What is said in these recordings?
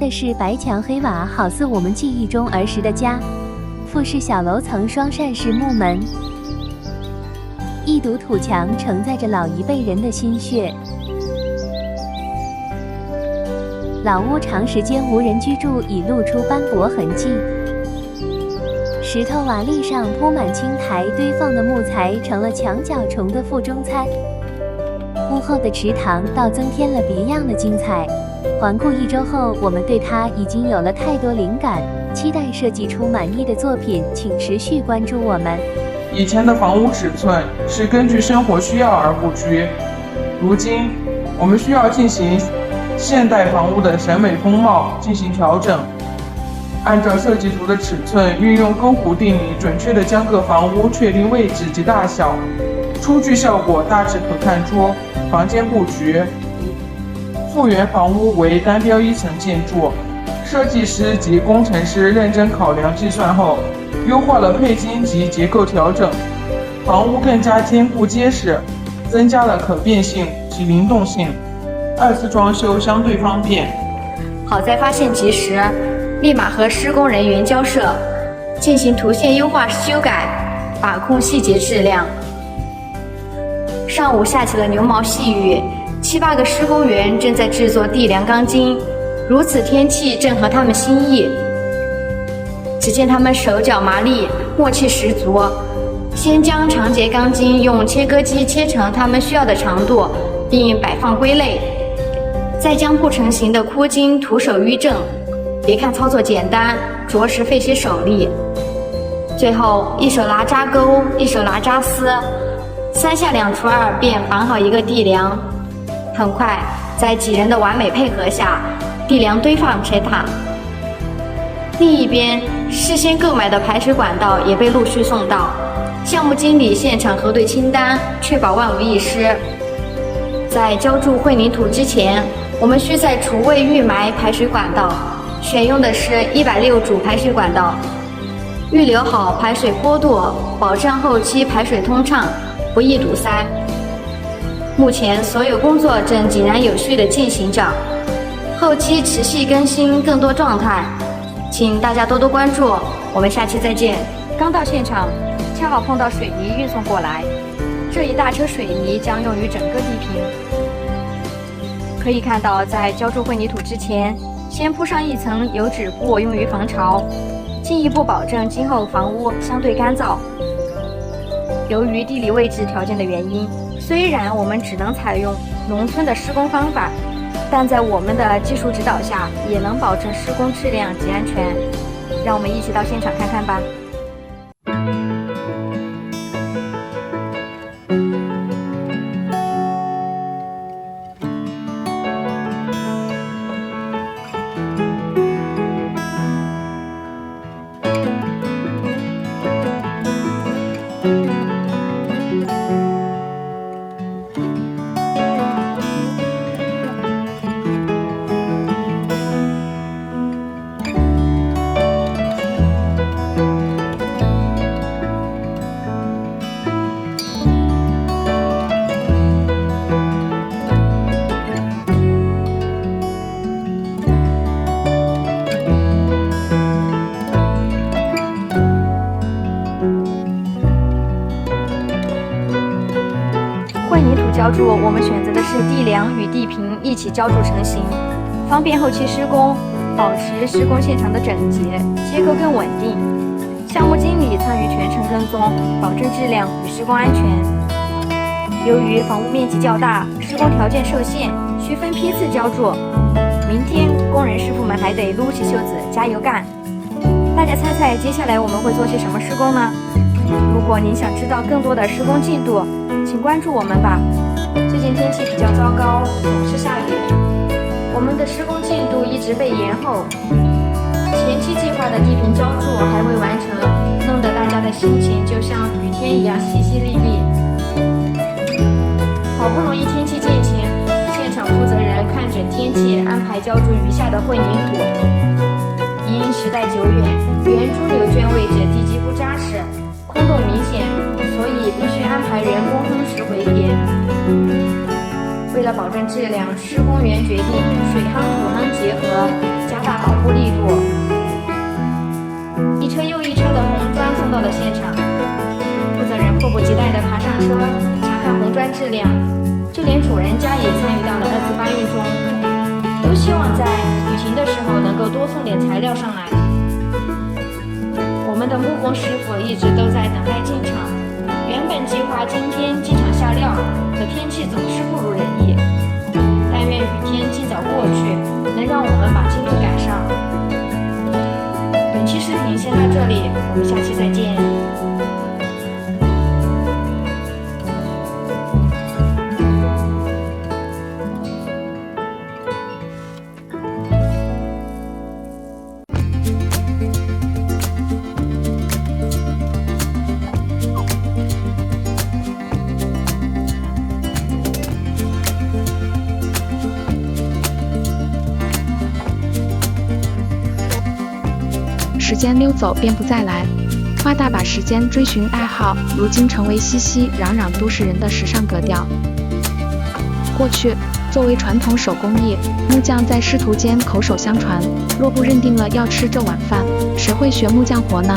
的是白墙黑瓦，好似我们记忆中儿时的家。复式小楼层双扇式木门，一堵土墙承载着老一辈人的心血。老屋长时间无人居住，已露出斑驳痕迹。石头瓦砾上铺满青苔，堆放的木材成了墙角虫的腹中餐。屋后的池塘倒增添了别样的精彩。环顾1周后，我们对它已经有了太多灵感，期待设计出满意的作品，请持续关注我们。以前的房屋尺寸是根据生活需要而布局，如今我们需要进行现代房屋的审美风貌进行调整，按照设计图的尺寸，运用勾股定理，准确地将各房屋确定位置及大小。出具效果大致可看出，房间布局复原房屋为单标1层建筑，设计师及工程师认真考量计算后，优化了配筋及结构调整，房屋更加坚固结实，增加了可变性及灵动性。2次装修相对方便，好在发现及时，立马和施工人员交涉，进行图线优化修改，把控细节质量。上午下起了牛毛细雨，7、8个施工员正在制作地梁钢筋，如此天气正合他们心意。只见他们手脚麻利，默契十足，先将长节钢筋用切割机切成他们需要的长度，并摆放归类，再将不成形的箍筋徒手淤正。别看操作简单，着实费些手力。最后一手拿扎钩，一手拿扎丝，3下2除2便绑好一个地梁。很快，在几人的完美配合下，地梁堆放拆塔。另一边，事先购买的排水管道也被陆续送到。项目经理现场核对清单，确保万无一失。在浇筑混凝土之前，我们需在厨卫预埋排水管道，选用的是160主排水管道，预留好排水坡度，保证后期排水通畅，不易堵塞。目前所有工作正井然有序地进行着，后期持续更新更多状态，请大家多多关注。我们下期再见。刚到现场，恰好碰到水泥运送过来，这一大车水泥将用于整个地坪。可以看到，在浇筑混凝土之前，先铺上一层油纸布用于防潮，进一步保证今后房屋相对干燥。由于地理位置条件的原因，虽然我们只能采用农村的施工方法，但在我们的技术指导下，也能保证施工质量及安全。让我们一起到现场看看吧。混凝土浇筑，我们选择的是地梁与地坪一起浇筑成型，方便后期施工，保持施工现场的整洁，结构更稳定。项目经理参与全程跟踪，保证质量与施工安全。由于房屋面积较大，施工条件受限，需分批次浇筑。明天工人师傅们还得撸起袖子加油干。大家猜猜接下来我们会做些什么施工呢？如果您想知道更多的施工进度，请关注我们吧。最近天气比较糟糕，总是下雨，我们的施工进度一直被延后。前期计划的地坪浇筑还未完成，弄得大家的心情就像雨天一样淅淅沥沥。好不容易天气渐晴，现场负责人看准天气，安排浇筑余下的混凝土。因时代久远，原猪牛圈位置地基不扎实，空洞明显，所以必须安排人工夯实回填。为了保证质量，施工员决定水夯土夯结合，加大保护力度。一车又一车的红砖送到了现场，负责人迫不及待地爬上车查看红砖质量，就连主人家也参与到了2次搬运中，都希望在雨停的时候能够多送点材料上来。我们的木工师傅一直都在等待进场，原本计划今天进场下料，可天气总是不如人意，但愿雨天尽早过去，能让我们把进度赶上。本期视频先到这里，我们下期再见。时间溜走便不再来，花大把时间追寻爱好，如今成为熙熙攘攘都市人的时尚格调。过去，作为传统手工艺，木匠在师徒间口手相传，若不认定了要吃这碗饭，谁会学木匠活呢？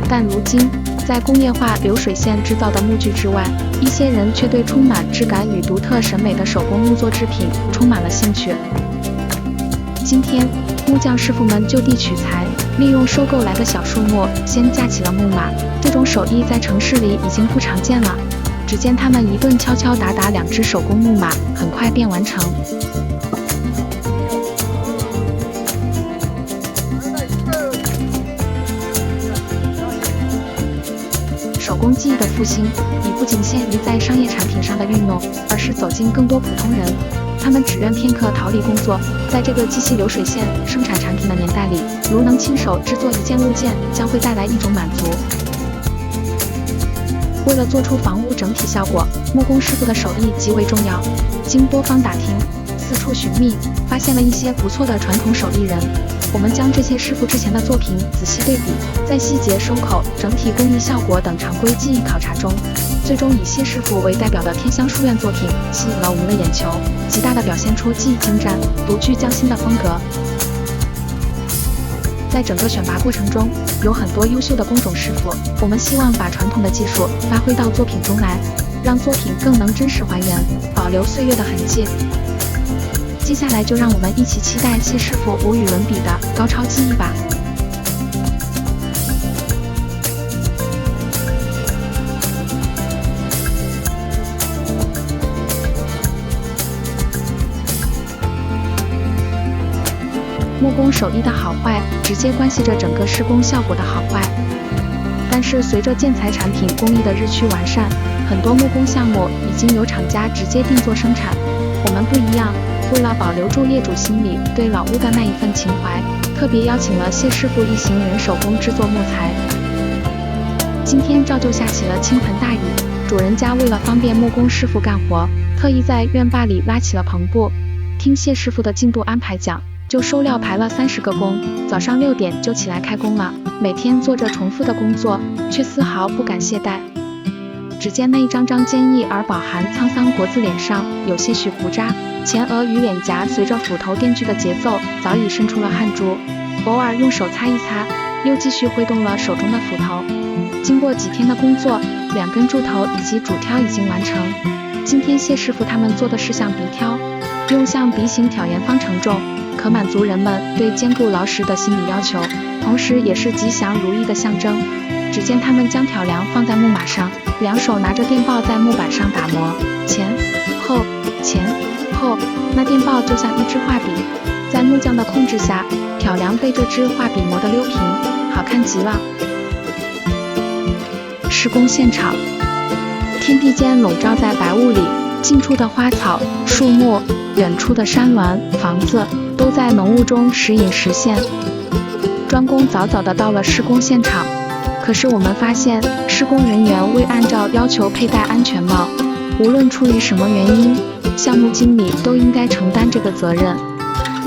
但如今，在工业化流水线制造的木具之外，一些人却对充满质感与独特审美的手工木作制品充满了兴趣。今天，木匠师傅们就地取材，利用收购来的小树木先架起了木马。这种手艺在城市里已经不常见了。只见他们一顿敲敲打打2只手工木马，很快便完成。手工技艺的复兴已不仅限于在商业产品上的运用，而是走进更多普通人。他们只愿片刻逃离工作，在这个机器流水线生产产品的年代里，如能亲手制作一件物件，将会带来一种满足。为了做出房屋整体效果，木工师傅的手艺极为重要。经多方打听，四处寻觅，发现了一些不错的传统手艺人。我们将这些师傅之前的作品仔细对比，在细节、收口、整体工艺效果等常规技艺考察中，最终以谢师傅为代表的天香书院作品吸引了我们的眼球，极大地表现出技艺精湛、独具匠心的风格。在整个选拔过程中，有很多优秀的工种师傅，我们希望把传统的技术发挥到作品中来，让作品更能真实还原，保留岁月的痕迹。接下来就让我们一起期待谢师傅无与伦比的高超技艺吧。木工手艺的好坏，直接关系着整个施工效果的好坏。但是随着建材产品工艺的日趋完善，很多木工项目已经由厂家直接定做生产。我们不一样，为了保留住业主心里对老屋的那一份情怀，特别邀请了谢师傅一行人手工制作木材。今天照旧下起了倾盆大雨，主人家为了方便木工师傅干活，特意在院坝里拉起了棚布。听谢师傅的进度安排讲，就收料排了30个工，早上6点就起来开工了，每天做着重复的工作，却丝毫不敢懈怠。只见那一张张坚毅而饱含沧桑国字脸上有些许胡渣，前额与脸颊随着斧头电锯的节奏早已渗出了汗珠，偶尔用手擦一擦，又继续挥动了手中的斧头。经过几天的工作，2根柱头以及主挑已经完成。今天谢师傅他们做的是橡皮挑，用橡皮型挑研方承重，可满足人们对坚固牢实的心理要求，同时也是吉祥如意的象征。只见他们将挑梁放在木马上，2手拿着电刨在木板上打磨，前后前后，那电刨就像一支画笔，在木匠的控制下，挑梁被这支画笔磨得溜平，好看极了。施工现场，天地间笼罩在白雾里，近处的花草、树木，远处的山峦、房子，都在浓雾中时隐时现。专工早早地到了施工现场，可是我们发现，施工人员未按照要求佩戴安全帽。无论出于什么原因，项目经理都应该承担这个责任。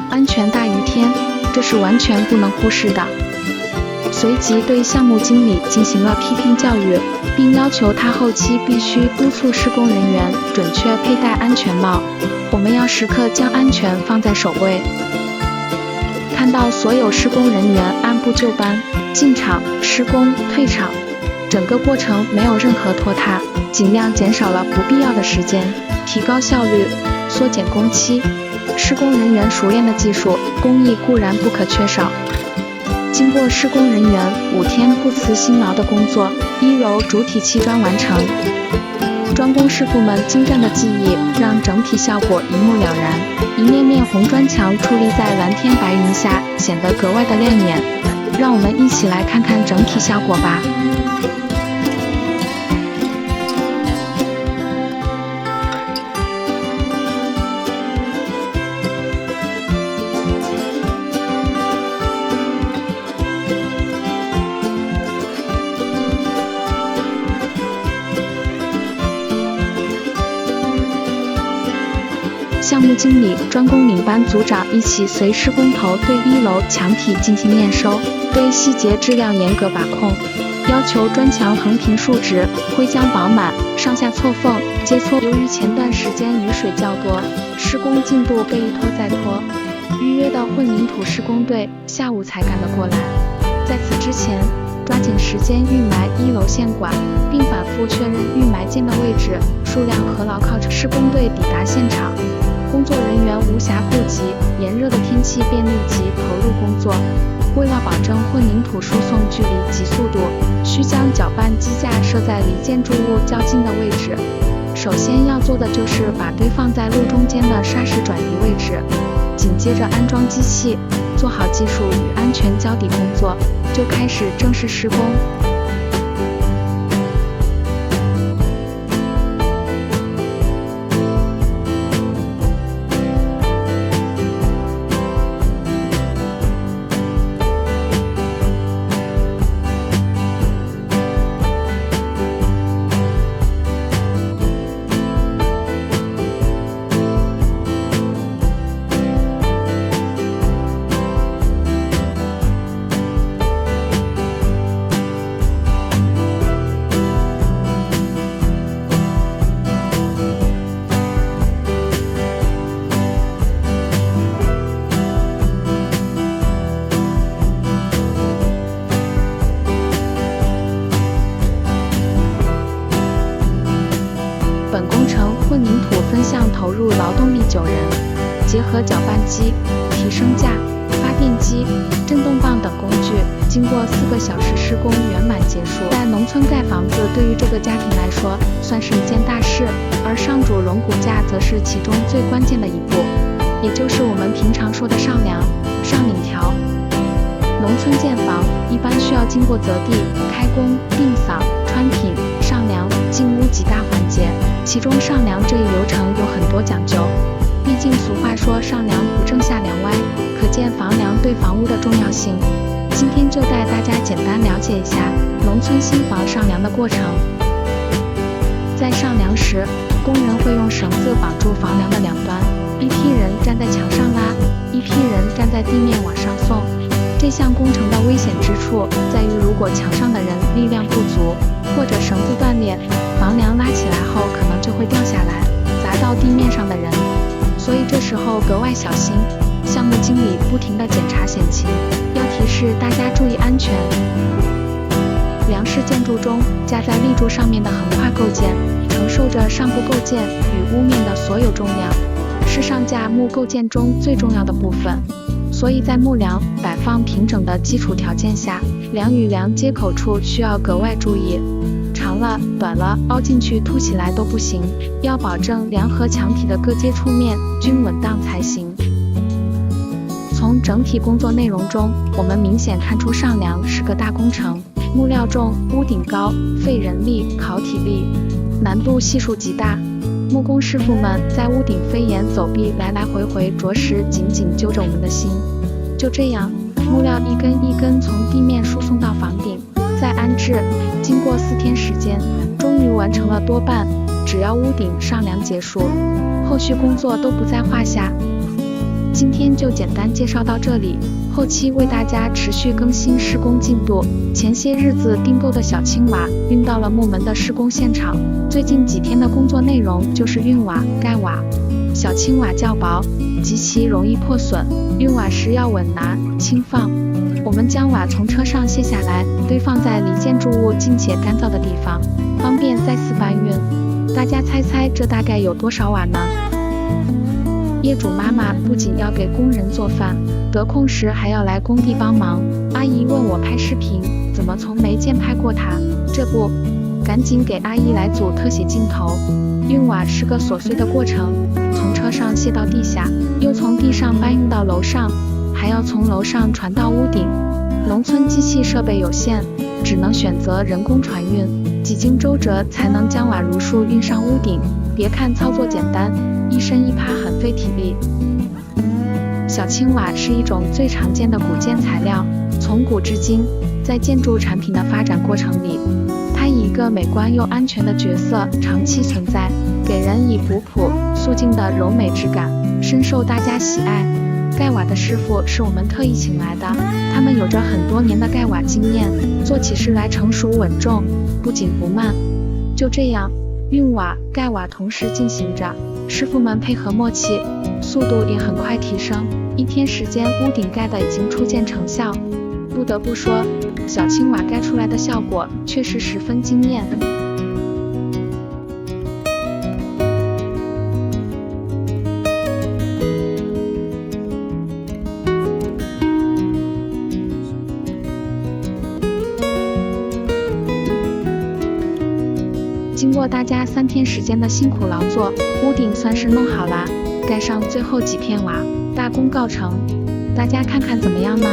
安全大于天，这是完全不能忽视的。随即对项目经理进行了批评教育，并要求他后期必须督促施工人员准确佩戴安全帽。我们要时刻将安全放在首位。看到所有施工人员按部就班进场、施工、退场，整个过程没有任何拖沓，尽量减少了不必要的时间，提高效率，缩减工期。施工人员熟练的技术工艺固然不可缺少。经过施工人员5天不辞辛劳的工作，1楼主体砌砖完成。砖工师傅们精湛的技艺让整体效果一目了然，一面面红砖墙矗立在蓝天白云下，显得格外的亮眼。让我们一起来看看整体效果吧。项目经理、专工领班组长一起随施工头对1楼墙体进行验收，对细节质量严格把控，要求砖墙横平竖直，灰浆饱满，上下错缝接搓。由于前段时间雨水较多，施工进度被一拖再拖，预约的混凝土施工队下午才赶得过来。在此之前，抓紧时间预埋1楼线管，并反复确认预埋件的位置、数量和牢靠。施工队抵达现场，工作人员无暇顾及炎热的天气，便立即投入工作。为了保证混凝土输送距离及速度，需将搅拌机架设在离建筑物较近的位置。首先要做的就是把堆放在路中间的砂石转移位置，紧接着安装机器，做好技术与安全交底工作，就开始正式施工。本工程混凝土分项投入劳动力9人，结合搅拌机、提升架、发电机、震动棒等工具，经过4个小时施工圆满结束。在农村盖房子对于这个家庭来说算是一件大事，而上主龙骨架则是其中最关键的一步，也就是我们平常说的上梁、上檩条。农村建房一般需要经过择地、开工、定嗓、穿品、上梁、进屋几大环节，其中上梁这一流程有很多讲究。毕竟俗话说上梁不正下梁歪，可见房梁对房屋的重要性。今天就带大家简单了解一下农村新房上梁的过程。在上梁时，工人会用绳子绑住房梁的两端，一批人站在墙上拉，一批人站在地面往上送。这项工程的危险之处在于，如果墙上的人力量不足，或者绳子断裂，房梁拉起来后可能就会掉下来，砸到地面上的人。所以这时候格外小心，项目经理不停地检查险情，要提示大家注意安全。梁式建筑中，架在立柱上面的横跨构件，承受着上部构件与屋面的所有重量，是上架木构件中最重要的部分。所以在木梁摆放平整的基础条件下，梁与梁接口处需要格外注意，长了、短了、凹进去、凸起来都不行，要保证梁和墙体的各接触面均稳当才行。从整体工作内容中，我们明显看出上梁是个大工程，木料重，屋顶高，费人力、考体力，难度系数极大。木工师傅们在屋顶飞檐走壁，来来回回，着实紧紧揪着我们的心。就这样，木料一根一根从地面输送到房顶，再安置。经过4天时间，终于完成了多半。只要屋顶上梁结束，后续工作都不在话下。今天就简单介绍到这里，后期为大家持续更新施工进度。前些日子订购的小青瓦运到了木门的施工现场，最近几天的工作内容就是运瓦、盖瓦。小青瓦较薄，极其容易破损，运瓦时要稳拿、轻放。我们将瓦从车上卸下来，堆放在离建筑物近且干燥的地方，方便再次搬运。大家猜猜这大概有多少瓦呢？业主妈妈不仅要给工人做饭，得空时还要来工地帮忙。阿姨问我拍视频，怎么从没见拍过她？这不，赶紧给阿姨来组特写镜头。运瓦是个琐碎的过程，从车上卸到地下，又从地上搬运到楼上，还要从楼上传到屋顶。农村机器设备有限，只能选择人工传运，几经周折才能将瓦如数运上屋顶。别看操作简单，一伸一趴很费体力。小青瓦是一种最常见的古建材料，从古至今，在建筑产品的发展过程里，它以一个美观又安全的角色长期存在，给人以古朴素净的柔美质感，深受大家喜爱。盖瓦的师傅是我们特意请来的，他们有着很多年的盖瓦经验，做起事来成熟稳重，不紧不慢。就这样，运瓦、盖瓦同时进行着，师傅们配合默契，速度也很快提升。1天时间，屋顶盖的已经初见成效。不得不说，小青瓦盖出来的效果确实十分惊艳。经过大家3天时间的辛苦劳作，屋顶算是弄好啦，盖上最后几片瓦，大功告成。大家看看怎么样呢？